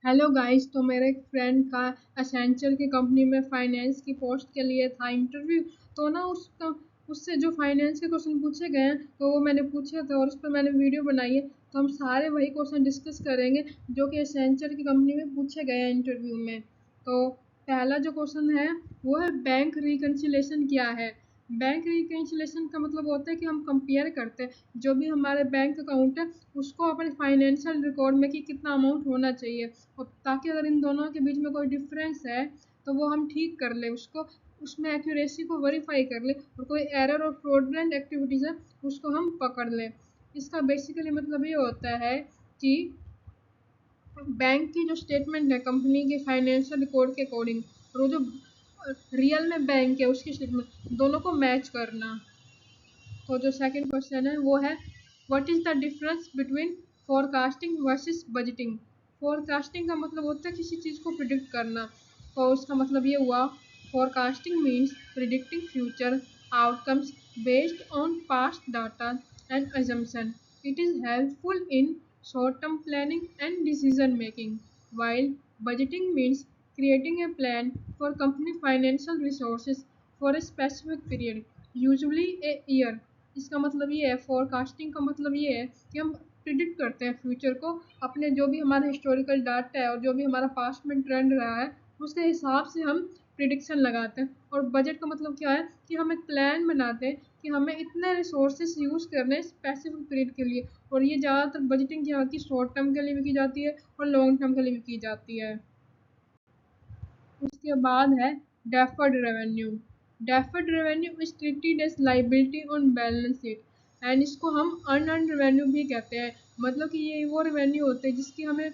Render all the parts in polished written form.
Hello guys. तो मेरे एक फ्रेंड का एसेंचर की कंपनी में फाइनेंस की पोस्ट के लिए था इंटरव्यू। तो ना उसका उससे जो फाइनेंस के क्वेश्चन पूछे गए हैं तो वो मैंने पूछे थे और उस पर मैंने वीडियो बनाई है। तो हम सारे वही क्वेश्चन डिस्कस करेंगे जो कि एसेंचर की कंपनी में पूछे गए हैं इंटरव्यू में। तो पहला जो क्वेश्चन है वो है बैंक रिकन्सिलेशन क्या है। बैंक रिकन्सिलेशन का मतलब होता है कि हम कंपेयर करते हैं जो भी हमारे बैंक अकाउंट है उसको अपने फाइनेंशियल रिकॉर्ड में कि कितना अमाउंट होना चाहिए, और ताकि अगर इन दोनों के बीच में कोई डिफरेंस है तो वो हम ठीक कर ले उसको, उसमें एक्यूरेसी को वेरीफाई कर ले, और कोई एरर और फ्रॉडलेंट एक्टिविटीज़ है उसको हम पकड़ लें। इसका बेसिकली मतलब ये होता है कि बैंक की जो स्टेटमेंट है कंपनी के फाइनेंशियल रिकॉर्ड के अकॉर्डिंग और वो जो रियल में बैंक है उसकी स्टेटमेंट दोनों को मैच करना। तो जो सेकंड क्वेश्चन है वो है what is the difference between forecasting versus budgeting. Forecasting का मतलब होता है किसी चीज़ को प्रिडिक्ट करना। तो उसका मतलब ये हुआ forecasting means predicting future outcomes based on past data and assumption. It is helpful in short-term planning and decision making, while budgeting means creating a plan for company financial resources for a specific period, usually a year. इसका मतलब ये है, forecasting का मतलब ये है कि हम प्रिडिक्ट करते हैं फ्यूचर को, अपने जो भी हमारा हिस्टोरिकल डाटा है और जो भी हमारा पास्ट में ट्रेंड रहा है उसके हिसाब से हम प्रिडिक्शन लगाते हैं। और बजट का मतलब क्या है कि हम एक प्लान बनाते हैं कि हमें इतने रिसोर्सेज यूज़ करने हैं स्पेसिफिक पीरियड के लिए। और ये ज़्यादातर बजटिंग क्या होती है, शॉर्ट टर्म के लिए भी की जाती है और लॉन्ग टर्म के लिए भी की जाती है। उसके बाद है deferred revenue. Deferred revenue is treated as liability on balance sheet and इसको हम अनअर्न्ड रेवेन्यू भी कहते हैं। मतलब कि ये वो रेवेन्यू होते हैं जिसकी हमें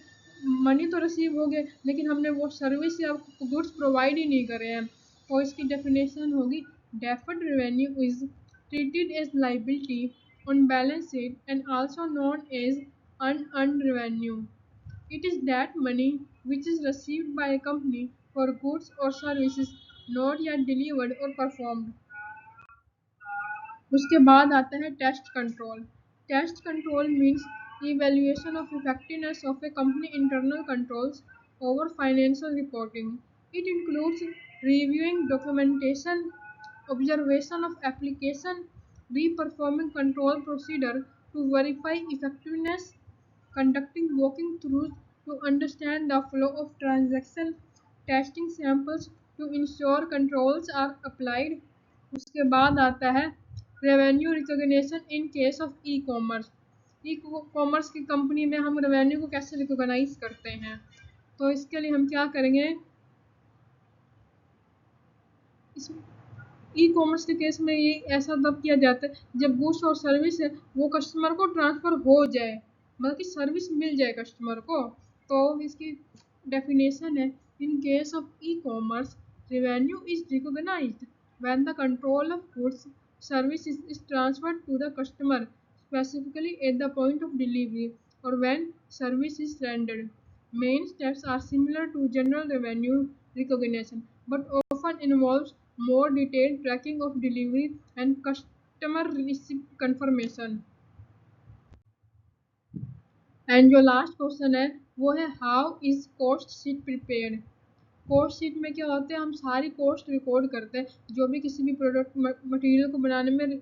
मनी तो रिसीव हो गए लेकिन हमने वो सर्विस या गुड्स प्रोवाइड ही नहीं करे हैं। तो इसकी डेफिनेशन होगी deferred revenue is treated as liability on balance sheet and also known as unearned revenue. It is that money which is received by a company for goods or services not yet delivered or performed. उसके बाद आता है test control. Test control means evaluation of effectiveness of a company internal controls over financial reporting. It includes reviewing documentation, observation of application, re-performing control procedure to verify effectiveness, conducting walking-throughs to understand the flow of transactions, testing samples to ensure controls are applied. उसके बाद आता है revenue recognition in case of e commerce. E commerce की company में हम revenue को कैसे recognise करते हैं। तो इसके लिए हम क्या करेंगे, इस ई कॉमर्स के केस में ये ऐसा तब किया जाता है जब गुड्स और सर्विस है वो कस्टमर को ट्रांसफ़र हो जाए, मतलब कि सर्विस मिल जाए कस्टमर को। तो इसकी डेफिनेशन है in case of e commerce revenue is recognised when the control of goods services is transferred to the customer, specifically at the point of delivery or when service is rendered. Main steps are similar to general revenue recognition, but often involves more detailed tracking of delivery and customer receipt confirmation. And जो last question है वो है how is cost sheet prepared. Cost sheet में क्या होता है, हम सारी कॉस्ट रिकॉर्ड करते हैं जो भी किसी भी प्रोडक्ट मटेरियल को बनाने में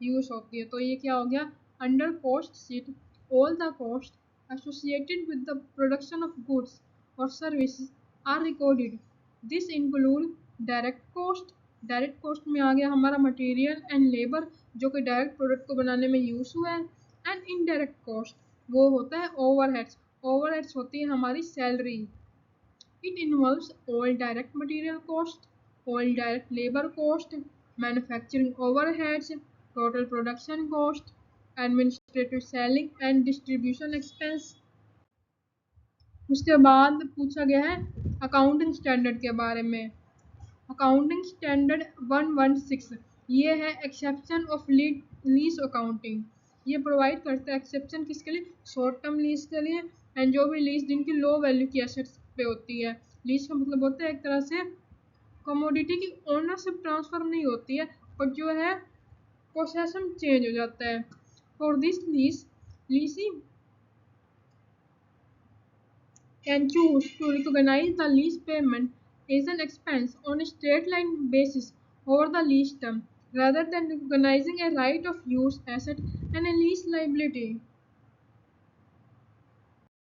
यूज होती है। तो ये क्या हो गया, under cost sheet all the cost associated with the production of goods और services are recorded. This include direct cost. Direct cost में आ गया हमारा मटेरियल एंड लेबर जो कि डायरेक्ट प्रोडक्ट को बनाने में यूज हुआ है। एंड इनडायरेक्ट कॉस्ट वो होता है ओवरहेड्स। ओवरहेड्स होती है हमारी salary. It involves all direct material cost, all direct labor cost, manufacturing overheads, total production cost, administrative selling and distribution expense. उसके बाद पूछा गया है अकाउंटिंग स्टैंडर्ड के बारे में। अकाउंटिंग स्टैंडर्ड 116 ये है एक्सेप्शन ऑफ लीज अकाउंटिंग। ये प्रोवाइड करता है एक्सेप्शन किसके लिए, शॉर्ट टर्म लीज के लिए एंड जो भी लीज जिनकी लो वैल्यू की एसेट्स पे होती है। लीज का मतलब होता है एक तरह से कमोडिटी की ओनरशिप ट्रांसफर नहीं होती है बट जो है पोसेशन चेंज हो जाता है। For this lease lessee can choose to recognize the lease payment as an expense on a straight line basis over the lease term rather than recognizing a right of use asset and a lease liability.